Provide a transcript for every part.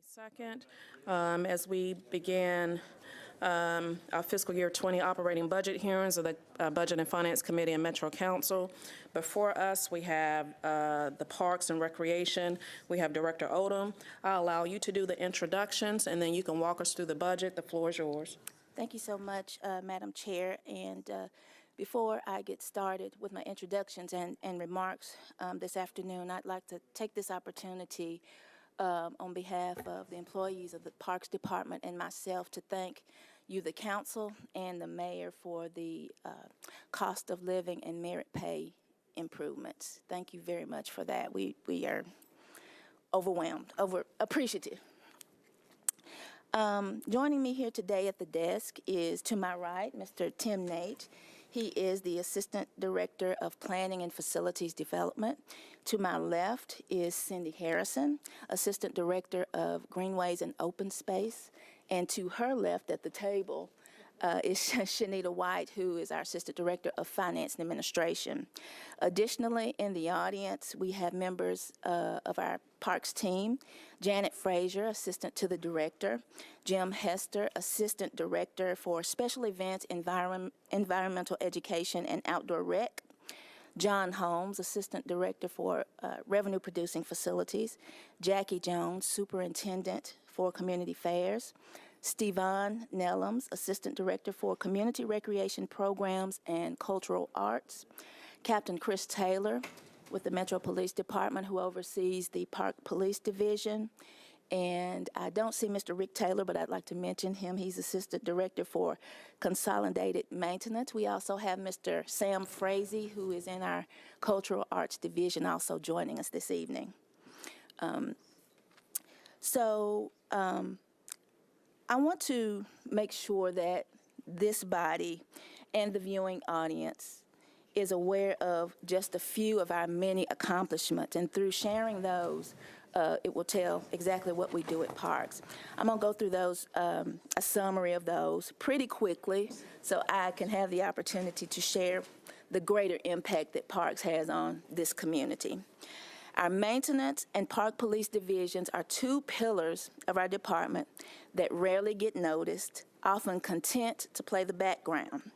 22nd, as we began our fiscal year 20 operating budget hearings of the Budget and Finance Committee and Metro Council. Before us, we have the Parks and Recreation. We have Director Odom. I'll allow you to do the introductions, and then you can walk us through the budget. The floor is yours. Thank you so much, Madam Chair. And before I get started with my introductions and remarks this afternoon, I'd like to take this opportunity on behalf of the employees of the Parks Department and myself to thank you, the council, and the mayor for the cost of living and merit pay improvements. Thank you very much for that. We are overwhelmed, appreciative. Joining me here today at the desk is, to my right, Mr. Tim Nate. He is the Assistant Director of Planning and Facilities Development. To my left is Cindy Harrison, Assistant Director of Greenways and Open Space. And to her left at the table is Shanita White, who is our Assistant Director of Finance and Administration. Additionally, in the audience, we have members of our Parks team: Janet Frazier, Assistant to the Director; Jim Hester, Assistant Director for Special Events, Environmental Education, and Outdoor Rec; John Holmes, Assistant Director for Revenue Producing Facilities; Jackie Jones, Superintendent for Community Affairs; Stevon Nellums, Assistant Director for Community Recreation Programs and Cultural Arts; Captain Chris Taylor with the Metro Police Department, who oversees the Park Police Division. And I don't see Mr. Rick Taylor, but I'd like to mention him. He's Assistant Director for Consolidated Maintenance. We also have Mr. Sam Frazee, who is in our Cultural Arts Division, also joining us this evening. I want to make sure that this body and the viewing audience is aware of just a few of our many accomplishments, and through sharing those, it will tell exactly what we do at Parks. I'm going to go through those, a summary of those pretty quickly so I can have the opportunity to share the greater impact that Parks has on this community. Our maintenance and park police divisions are two pillars of our department that rarely get noticed, often content to play the background.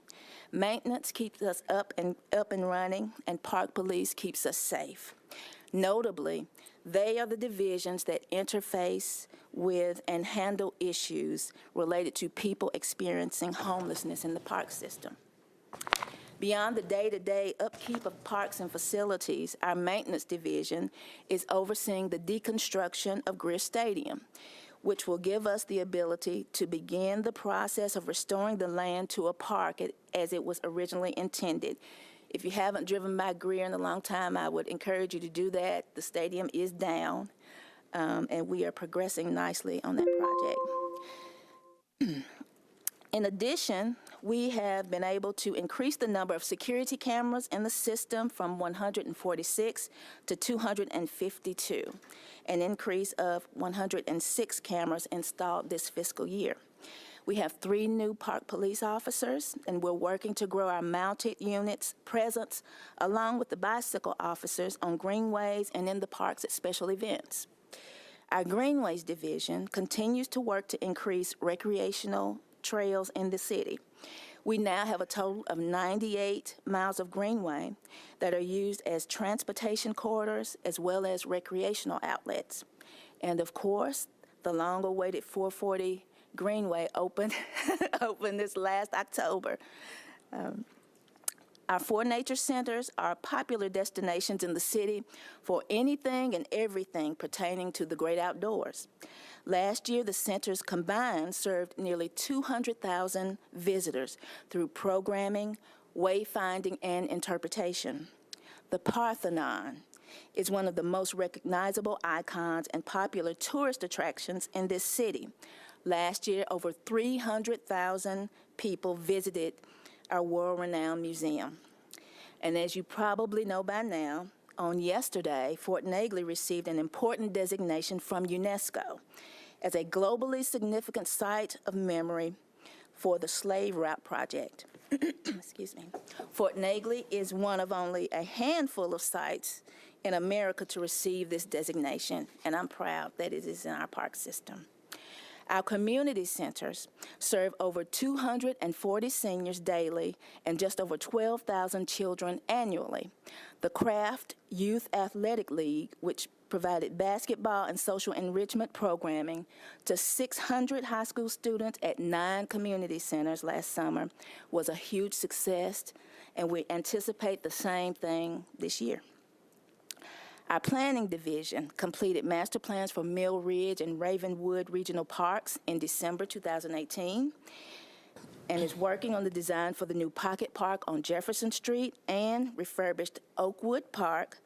Maintenance keeps us up and running, and park police keeps us safe. Notably, they are the divisions that interface with and handle issues related to people experiencing homelessness in the park system. Beyond the day-to-day upkeep of parks and facilities, our maintenance division is overseeing the deconstruction of Greer Stadium, which will give us the ability to begin the process of restoring the land to a park as it was originally intended. If you haven't driven by Greer in a long time, I would encourage you to do that. The stadium is down, and we are progressing nicely on that project. In addition, we have been able to increase the number of security cameras in the system from 146 to 252, an increase of 106 cameras installed this fiscal year. We have 3 new park police officers, and we're working to grow our mounted units presence along with the bicycle officers on greenways and in the parks at special events. Our Greenways division continues to work to increase recreational trails in the city. We now have a total of 98 miles of greenway that are used as transportation corridors as well as recreational outlets. And of course, the long-awaited 440 Greenway opened this last October. Our 4 nature centers are popular destinations in the city for anything and everything pertaining to the great outdoors. Last year, the centers combined served nearly 200,000 visitors through programming, wayfinding, and interpretation. The Parthenon is one of the most recognizable icons and popular tourist attractions in this city. Last year, over 300,000 people visited our world-renowned museum. And as you probably know by now, on yesterday, Fort Negley received an important designation from UNESCO as a globally significant site of memory for the Slave Route Project. Excuse me. Fort Negley is one of only a handful of sites in America to receive this designation, and I'm proud that it is in our park system. Our community centers serve over 240 seniors daily and just over 12,000 children annually. The Craft Youth Athletic League, which provided basketball and social enrichment programming to 600 high school students at 9 community centers last summer, was a huge success, and we anticipate the same thing this year. Our planning division completed master plans for Mill Ridge and Ravenwood Regional Parks in December 2018 and is working on the design for the new Pocket Park on Jefferson Street and refurbished Oakwood Park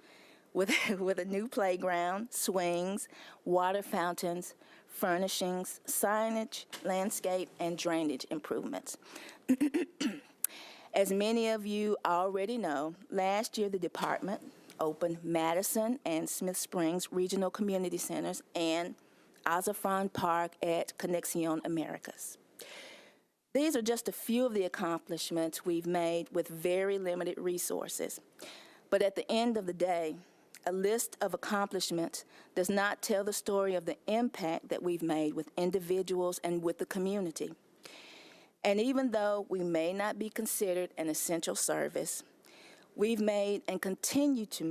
with a new playground, swings, water fountains, furnishings, signage, landscape, and drainage improvements. As many of you already know, last year the department opened Madison and Smith Springs Regional Community Centers and Azafran Park at Conexion Americas. These are just a few of the accomplishments we've made with very limited resources. But at the end of the day, a list of accomplishments does not tell the story of the impact that we've made with individuals and with the community. And even though we may not be considered an essential service, we've made and continue to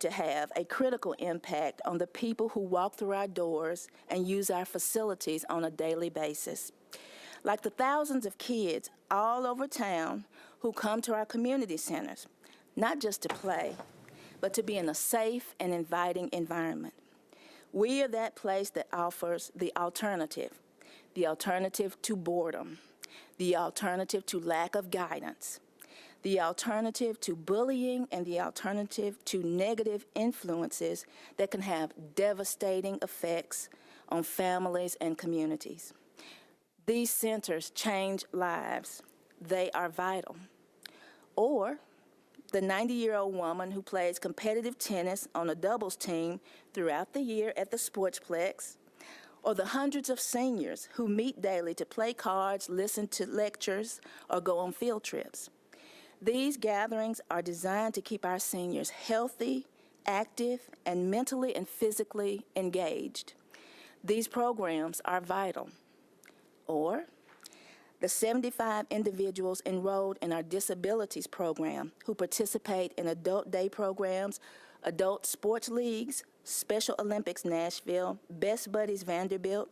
have a critical impact on the people who walk through our doors and use our facilities on a daily basis. Like the thousands of kids all over town who come to our community centers, not just to play, but to be in a safe and inviting environment. We are that place that offers the alternative to boredom, the alternative to lack of guidance, the alternative to bullying, and the alternative to negative influences that can have devastating effects on families and communities. These centers change lives. They are vital. Or the 90-year-old woman who plays competitive tennis on a doubles team throughout the year at the Sportsplex, or the hundreds of seniors who meet daily to play cards, listen to lectures, or go on field trips. These gatherings are designed to keep our seniors healthy, active, and mentally and physically engaged. These programs are vital. Or the 75 individuals enrolled in our disabilities program who participate in adult day programs, adult sports leagues, Special Olympics Nashville, Best Buddies Vanderbilt,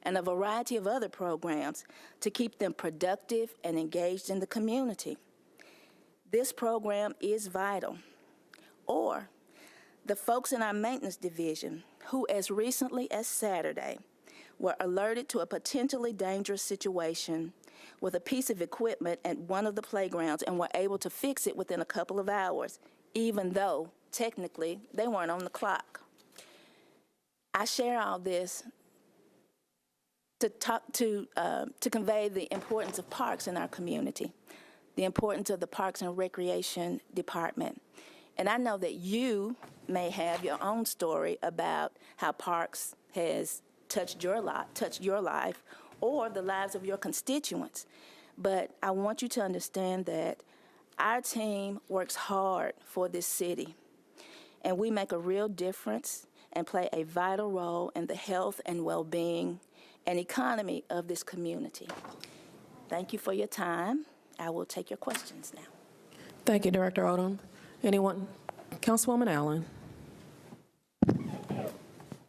and a variety of other programs to keep them productive and engaged in the community. This program is vital. Or the folks in our maintenance division who, as recently as Saturday, were alerted to a potentially dangerous situation with a piece of equipment at one of the playgrounds and were able to fix it within a couple of hours, even though technically they weren't on the clock. I share all this to convey the importance of parks in our community, the importance of the Parks and Recreation Department. And I know that you may have your own story about how parks has touched your life or the lives of your constituents. But I want you to understand that our team works hard for this city, and we make a real difference and play a vital role in the health and well-being and economy of this community. Thank you for your time. I will take your questions now. Thank you, Director Odom. Anyone? Councilwoman Allen.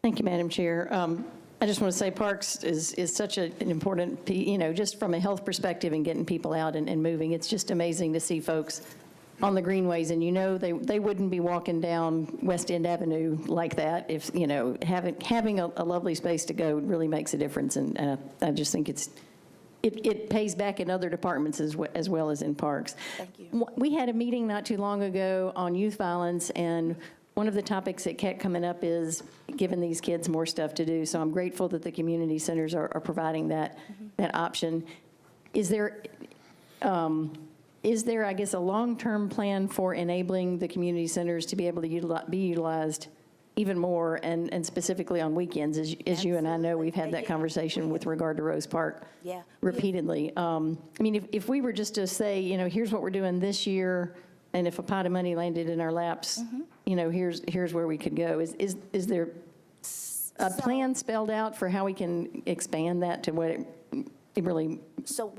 Thank you, Madam Chair. I just want to say parks is such an important, just from a health perspective and getting people out and moving. It's just amazing to see folks on the greenways, and they wouldn't be walking down West End Avenue like that if, having a lovely space to go really makes a difference, and I just think it pays back in other departments as well as in parks. Thank you. We had a meeting not too long ago on youth violence, and one of the topics that kept coming up is giving these kids more stuff to do. So I'm grateful that the community centers are providing that option. Is there, I guess, a long-term plan for enabling the community centers to be able to be utilized even more, and specifically on weekends? As you and I know, we've had that conversation with regard to Rose Park repeatedly. I mean, if we were just to say, here's what we're doing this year, and if a pot of money landed in our laps, you know, here's where we could go. Is there a plan spelled out for how we can expand that to what it really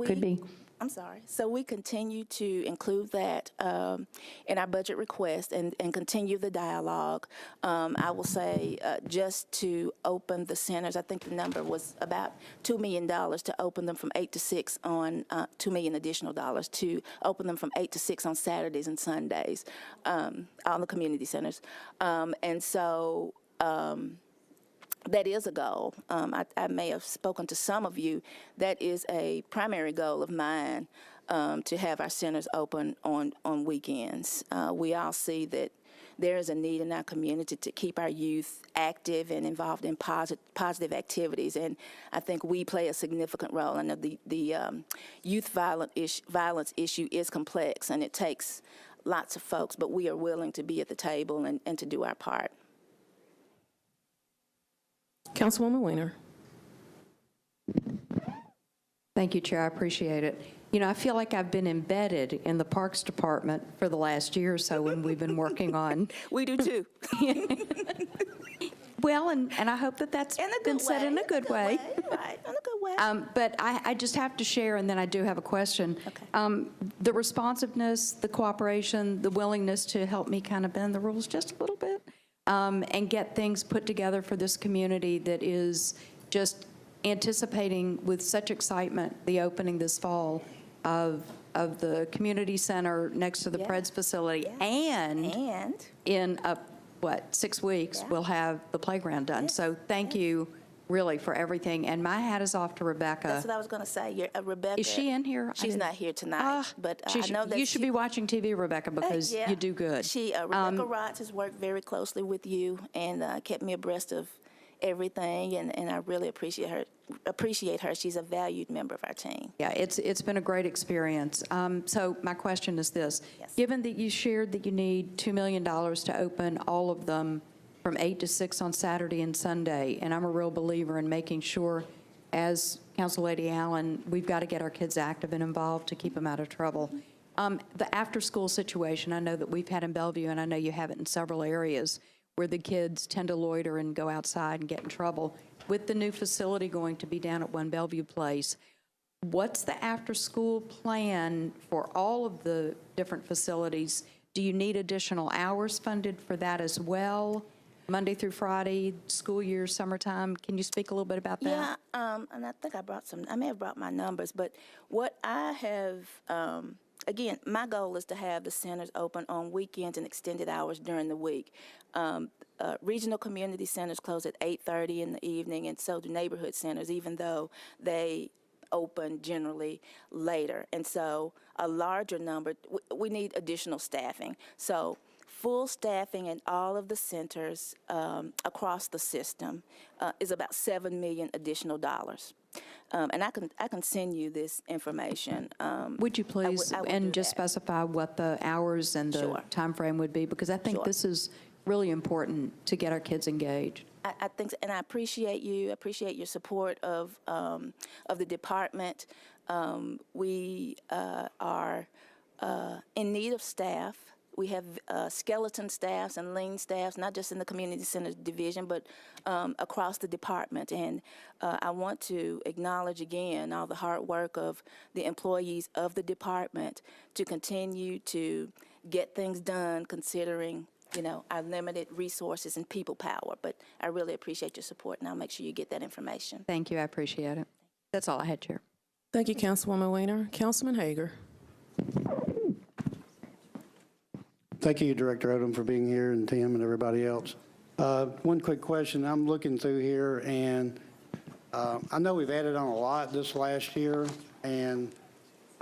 could be? I'm sorry. So we continue to include that in our budget request and continue the dialogue. I will say just to open the centers, I think the number was about $2 million to open them from 8 to 6 on $2 million additional dollars to open them from 8 to 6 on Saturdays and Sundays on the community centers. And so that is a goal. I may have spoken to some of you. That is a primary goal of mine, to have our centers open on weekends. We all see that there is a need in our community to keep our youth active and involved in positive activities, and I think we play a significant role. And the youth violence issue is complex, and it takes lots of folks, but we are willing to be at the table and to do our part. Councilwoman Weiner. Thank you, Chair. I appreciate it. You know, I feel like I've been embedded in the Parks Department for the last year or so when we've been working on. We do too. Well, and I hope that that's been said in a good way. Right, in a good way. But I just have to share, and then I do have a question. Okay. The responsiveness, the cooperation, the willingness to help me kind of bend the rules just a little bit, and get things put together for this community that is just anticipating with such excitement the opening this fall of the community center next to the Preds facility, and in 6 weeks we'll have the playground done. So thank you really for everything, and my hat is off to Rebecca. That's what I was going to say. Rebecca. Is she in here? She's not here tonight, but I know that you should be watching TV, Rebecca, because you do good. Rebecca Rotz has worked very closely with you and kept me abreast of everything, and I really appreciate her. She's a valued member of our team. Yeah, it's been a great experience. So my question is this. Yes. Given that you shared that you need $2 million to open all of them from 8 to 6 on Saturday and Sunday, and I'm a real believer in making sure, as Council Lady Allen, we've got to get our kids active and involved to keep them out of trouble. The after-school situation, I know that we've had in Bellevue, and I know you have it in several areas, where the kids tend to loiter and go outside and get in trouble. With the new facility going to be down at One Bellevue Place, what's the after-school plan for all of the different facilities? Do you need additional hours funded for that as well? Monday through Friday, school year, summertime. Can you speak a little bit about that? Yeah, and I think I may have brought my numbers, but what I have, again, my goal is to have the centers open on weekends and extended hours during the week. Regional community centers close at 8:30 in the evening, and so do neighborhood centers, even though they open generally later. And so a larger number, we need additional staffing. So full staffing in all of the centers across the system is about $7 million additional dollars. And I can send you this information. Would you please, I will and do just that. specify what the hours and the Sure. time frame would be? Because I think Sure. this is really important to get our kids engaged. I think, so, and I appreciate your support of the department. We are in need of staff. We have skeleton staffs and lean staffs, not just in the community center division, but across the department. And I want to acknowledge again all the hard work of the employees of the department to continue to get things done, considering our limited resources and people power. But I really appreciate your support, and I'll make sure you get that information. Thank you. I appreciate it. That's all I had, Chair. Thank you, Councilwoman Weiner. Councilman Hager. Thank you, Director Odom, for being here, and Tim and everybody else. One quick question. I'm looking through here, and I know we've added on a lot this last year, and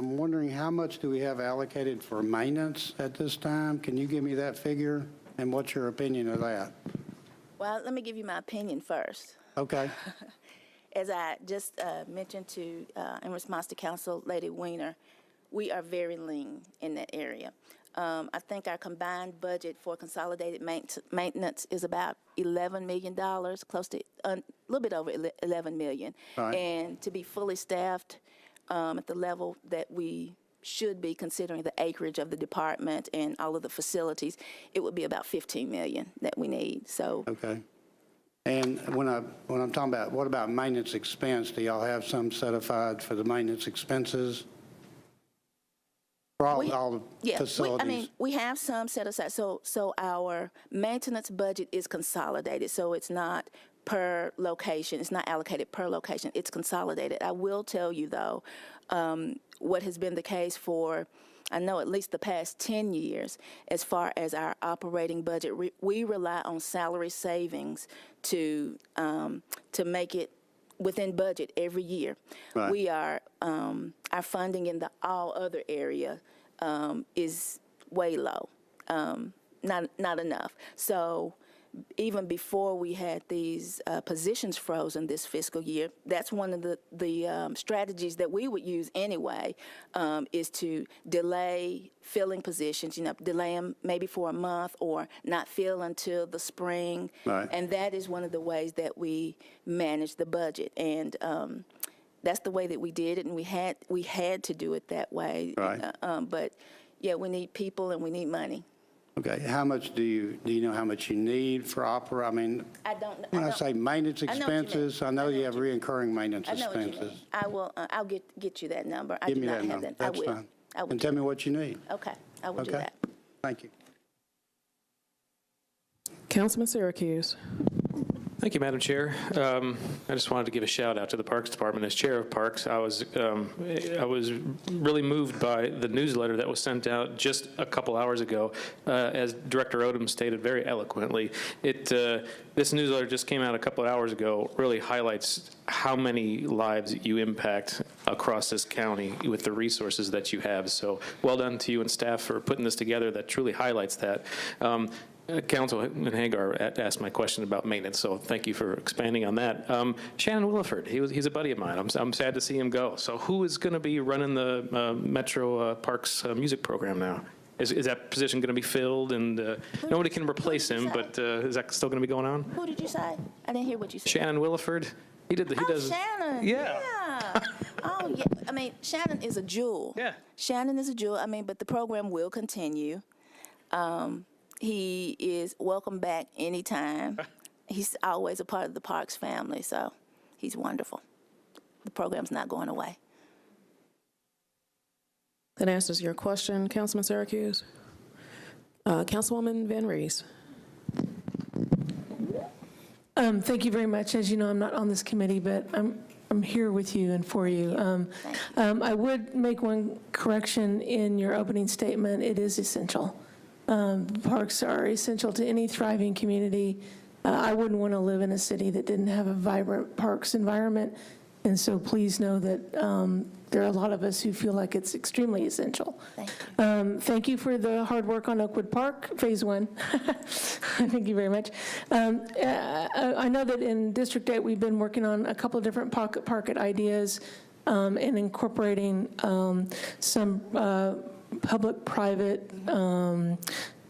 I'm wondering how much do we have allocated for maintenance at this time? Can you give me that figure, and what's your opinion of that? Well, let me give you my opinion first. Okay. As I just mentioned in response to Council Lady Weiner, we are very lean in that area. I think our combined budget for consolidated maintenance is about $11 million, close to a little bit over $11 million. Right. And to be fully staffed at the level that we should be, considering the acreage of the department and all of the facilities, it would be about 15 million that we need. So Okay. And when I'm talking about, what about maintenance expense? Do y'all have some set aside for the maintenance expenses? For all the facilities? We have some set aside. So our maintenance budget is consolidated, so it's not per location. It's not allocated per location. It's consolidated. I will tell you, though, what has been the case for, I know, at least the past 10 years, as far as our operating budget, we rely on salary savings to make it within budget every year. Right. We are, our funding in the all other area is way low, not enough. So even before we had these positions frozen this fiscal year, that's one of the strategies that we would use anyway, is to delay filling positions, delay them maybe for a month or not fill until the spring. Right. And that is one of the ways that we manage the budget. And that's the way that we did it, and we had to do it that way. Right. But yeah, we need people and we need money. Okay, how much do you know how much you need for opera? I mean, I don't know. when I say maintenance I know what you mean. expenses, I know you have reoccurring maintenance I know what you mean. expenses. I will. I'll get you that number. I Give do me not that have number. that. That's I will. fine. I will. And tell me what you need. Okay, I will do Okay? that. Thank you. Councilman Syracuse. Thank you, Madam Chair. I just wanted to give a shout out to the Parks Department. As Chair of Parks, I was really moved by the newsletter that was sent out just a couple hours ago. As Director Odom stated very eloquently, this newsletter just came out a couple of hours ago, really highlights how many lives you impact across this county with the resources that you have. So well done to you and staff for putting this together. That truly highlights that. Councilman Hagar asked my question about maintenance, so thank you for expanding on that. Shannon Williford, he's a buddy of mine. I'm sad to see him go. So who is going to be running the Metro Parks music program now? Is that position going to be filled? And nobody can replace him, but is that still going to be going on? Who did you say? I didn't hear what you said. Shannon Williford. He does. Shannon. Yeah. Oh, yeah. I mean, Shannon is a jewel. Yeah. Shannon is a jewel. I mean, but the program will continue. He is welcome back anytime. He's always a part of the Parks family, so he's wonderful. The program's not going away. That answers your question, Councilman Syracuse. Councilwoman Van Rees. Thank you very much. As you know, I'm not on this committee, but I'm here with you and for you. I would make one correction in your opening statement. It is essential. Parks are essential to any thriving community. I wouldn't want to live in a city that didn't have a vibrant parks environment, and so please know that there are a lot of us who feel like it's extremely essential. Thank you for the hard work on Oakwood Park, Phase 1. Thank you very much. I know that in District 8 we've been working on a couple of different pocket ideas and incorporating some public-private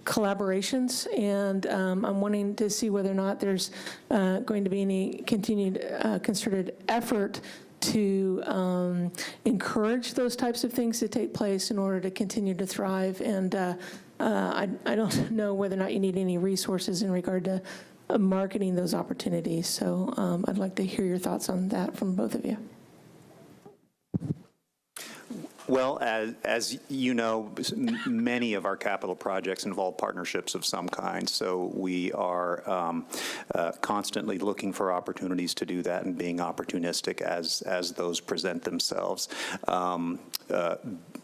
collaborations, and I'm wanting to see whether or not there's going to be any continued concerted effort to encourage those types of things to take place in order to continue to thrive. And I don't know whether or not you need any resources in regard to marketing those opportunities. So I'd like to hear your thoughts on that from both of you. Well, as you know, many of our capital projects involve partnerships of some kind, so we are constantly looking for opportunities to do that and being opportunistic as those present themselves.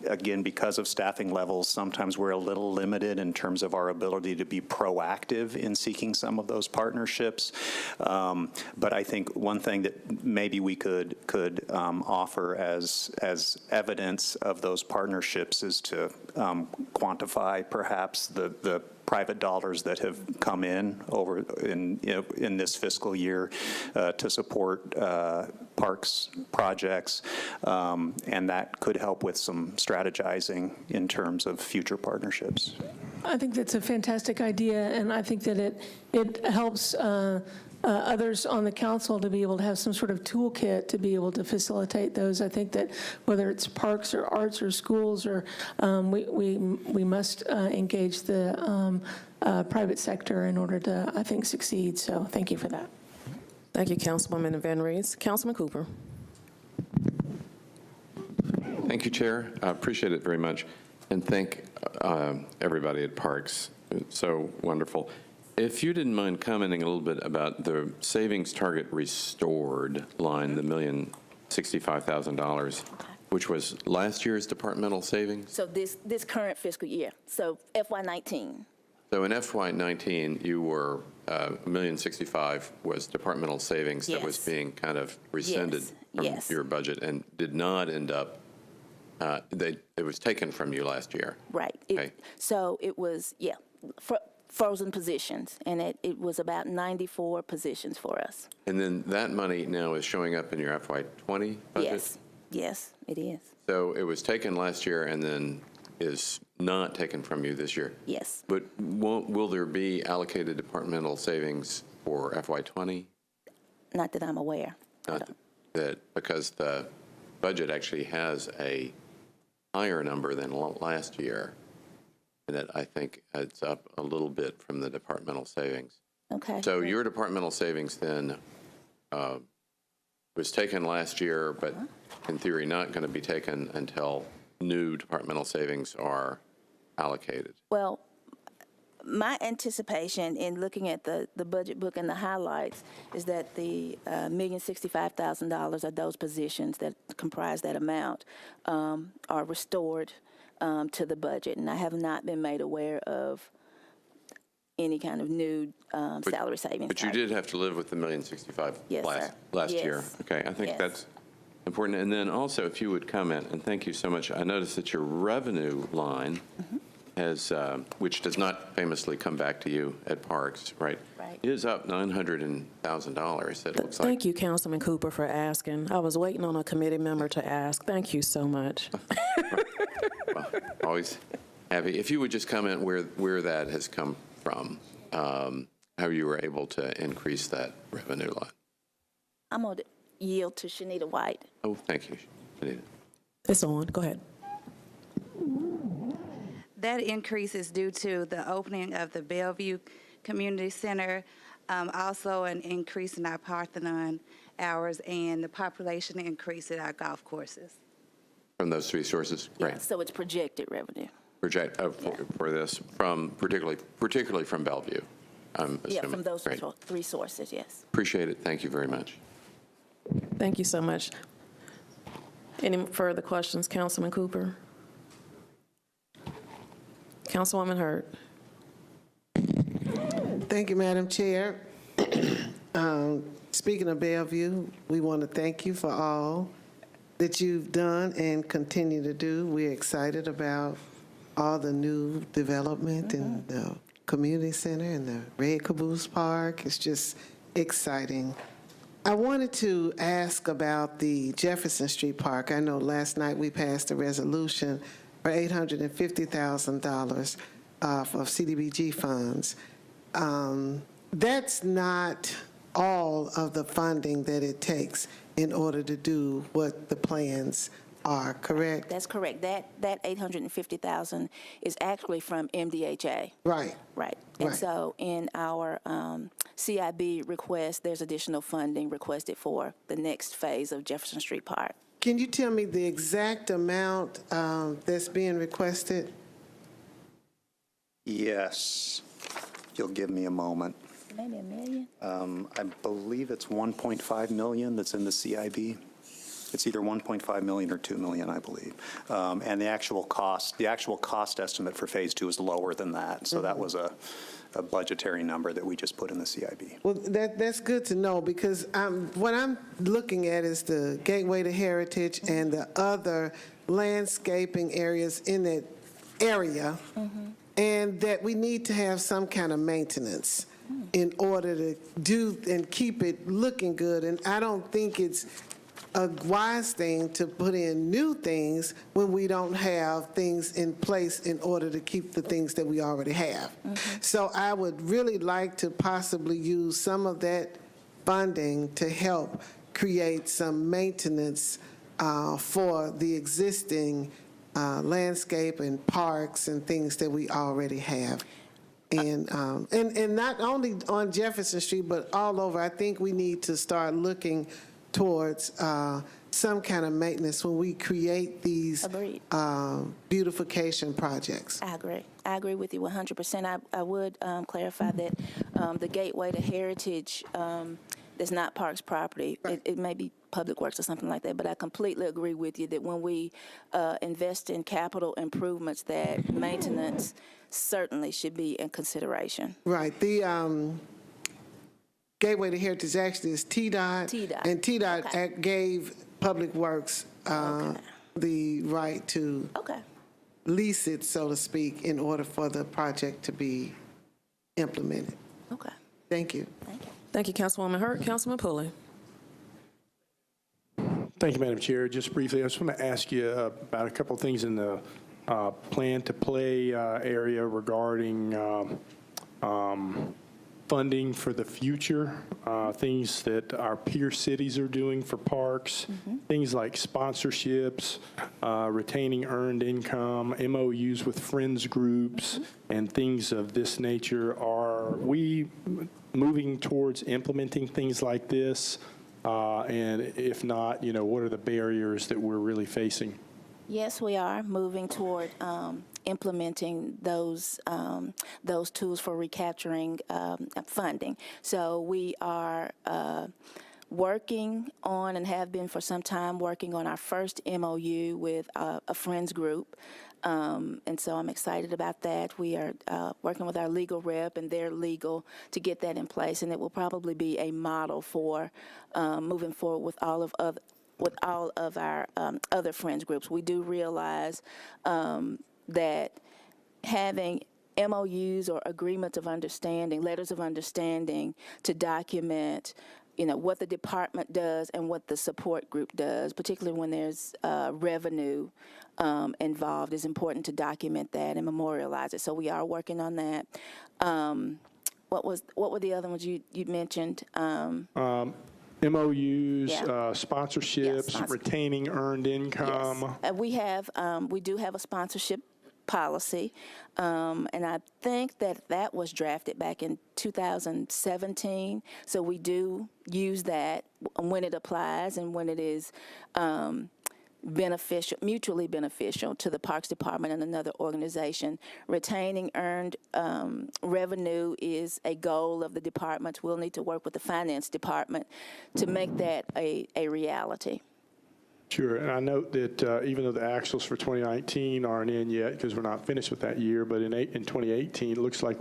Again, because of staffing levels, sometimes we're a little limited in terms of our ability to be proactive in seeking some of those partnerships. But I think one thing that maybe we could offer as evidence of those partnerships is to quantify perhaps the private dollars that have come in in this fiscal year to support parks projects, and that could help with some strategizing in terms of future partnerships. I think that's a fantastic idea, and I think that it helps others on the council to be able to have some sort of toolkit to be able to facilitate those. I think that whether it's parks or arts or schools, or we must engage the private sector in order to, I think, succeed. So thank you for that. Thank you, Councilwoman Van Rees. Councilman Cooper. Thank you, Chair. I appreciate it very much. And thank everybody at Parks. It's so wonderful. If you didn't mind commenting a little bit about the savings target restored line, the $1,065,000, which was last year's departmental savings? So this current fiscal year, so FY19. So in FY19, you were, $1,065,000 was departmental savings that was Yes. being kind of rescinded from Yes. your budget and did not end up, it was taken from you last year. Right. Okay. So it was, frozen positions, and it was about 94 positions for us. And then that money now is showing up in your FY20 budget? Yes, it is. So it was taken last year and then is not taken from you this year? Yes. But will there be allocated departmental savings for FY20? Not that I'm aware. Not that, because the budget actually has a higher number than last year, and that I think adds up a little bit from the departmental savings. Okay. So your departmental savings then was taken last year, but in theory not going to be taken until new departmental savings are allocated. Well, my anticipation in looking at the budget book and the highlights is that the $1,065,000 of those positions that comprise that amount are restored to the budget, and I have not been made aware of any kind of new salary savings. But you did have to live with the $1,065,000 Yes, sir. last year. Yes. Okay, I think Yes. that's important. And then also, if you would comment, and thank you so much, I noticed that your revenue line has, which does not famously come back to you at Parks, right? Right. Is up $900,000. It looks like. Thank you, Councilman Cooper, for asking. I was waiting on a committee member to ask. Thank you so much. Well, always happy. If you would just comment where that has come from, how you were able to increase that revenue line. I'm going to yield to Shanita White. Oh, thank you, Anita. It's on. Go ahead. That increase is due to the opening of the Bellevue Community Center, also an increase in our Parthenon hours, and the population increase at our golf courses. From those three sources? Great. So it's projected revenue. For this, from particularly from Bellevue, I'm assuming. Yeah, from those Great. three sources, yes. Appreciate it. Thank you very much. Thank you so much. Any further questions, Councilman Cooper? Councilwoman Hurd. Thank you, Madam Chair. Speaking of Bellevue, we want to thank you for all that you've done and continue to do. We're excited about all the new development in the community center and the Red Caboose Park. It's just exciting. I wanted to ask about the Jefferson Street Park. I know last night we passed a resolution for $850,000 of CDBG funds. That's not all of the funding that it takes in order to do what the plans are, correct? That's correct. That $850,000 is actually from MDHA. Right. Right. And Right. so in our CIB request, there's additional funding requested for the next phase of Jefferson Street Park. Can you tell me the exact amount that's being requested? Yes. If you'll give me a moment. Maybe $1 million? I believe it's 1.5 million that's in the CIB. It's either 1.5 million or 2 million, I believe. And the actual cost estimate for Phase 2 is lower than that. So that was a budgetary number that we just put in the CIB. Well, that's good to know, because what I'm looking at is the Gateway to Heritage and the other landscaping areas in that area, and that we need to have some kind of maintenance in order to do and keep it looking good. And I don't think it's a wise thing to put in new things when we don't have things in place in order to keep the things that we already have. So I would really like to possibly use some of that funding to help create some maintenance for the existing landscape and parks and things that we already have. And not only on Jefferson Street, but all over. I think we need to start looking towards some kind of maintenance when we create these Agreed. beautification projects. I agree. I agree with you 100%. I would clarify that the Gateway to Heritage is not Parks property. Right. It may be Public Works or something like that, but I completely agree with you that when we invest in capital improvements, that maintenance certainly should be in consideration. Right. The Gateway to Heritage actually is TDOT. TDOT. And TDOT Okay. Gave Public Works the right to Okay. lease it, so to speak, in order for the project to be implemented. Okay. Thank you. Thank you. Thank you, Councilwoman Hurt. Councilman Pulley. Thank you, Madam Chair. Just briefly, I just want to ask you about a couple of things in the plan to play area regarding funding for the future, things that our peer cities are doing for parks, things like sponsorships, retaining earned income, MOUs with friends groups, and things of this nature. Are we moving towards implementing things like this? And if not, what are the barriers that we're really facing? Yes, we are moving toward implementing those tools for recapturing funding. So we are working on, and have been for some time, working on our first MOU with a friends group. And so I'm excited about that. We are working with our legal rep and their legal to get that in place, and it will probably be a model for moving forward with all of our other friends groups. We do realize that having MOUs or agreements of understanding, letters of understanding to document what the department does and what the support group does, particularly when there's revenue involved, is important to document that and memorialize it. So we are working on that. What were the other ones you mentioned? MOUs, Yeah. sponsorships, Yeah, retaining earned income. Yes. We do have a sponsorship policy, and I think that was drafted back in 2017. So we do use that when it applies and when it is mutually beneficial to the Parks Department and another organization. Retaining earned revenue is a goal of the department. We'll need to work with the finance department to make that a reality. Sure, and I note that even though the actuals for 2019 aren't in yet because we're not finished with that year, but in 2018, it looks like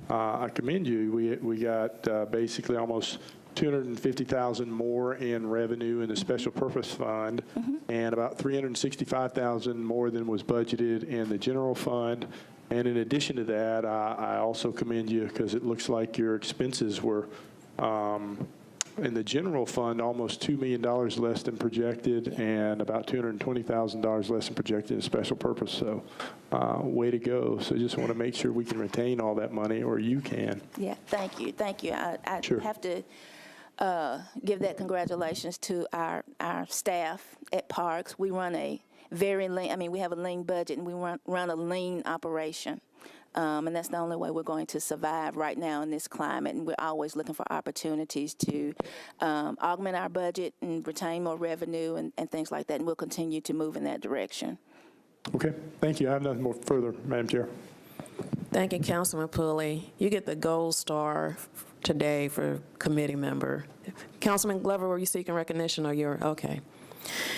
I commend you. We got basically almost $250,000 more in revenue in the special purpose fund, and about $365,000 more than was budgeted in the general fund. And in addition to that, I also commend you because it looks like your expenses were in the general fund almost $2 million less than projected, and about $220,000 less than projected in special purpose. So way to go. So just want to make sure we can retain all that money, or you can. Yeah, thank you. I Sure. have to give that congratulations to our staff at Parks. We run a very lean, we have a lean budget, and we run a lean operation. And that's the only way we're going to survive right now in this climate. And we're always looking for opportunities to augment our budget and retain more revenue and things like that. And we'll continue to move in that direction. Okay, thank you. I have nothing more further, Madam Chair. Thank you, Councilman Pulley. You get the gold star today for committee member. Councilman Glover, were you seeking recognition, or you're okay?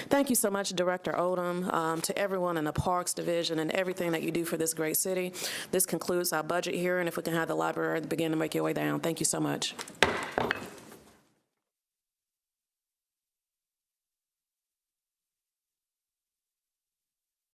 Thank you so much, Director Odom, to everyone in the Parks Division and everything that you do for this great city. This concludes our budget hearing. If we can have the library begin to make your way down. Thank you so much.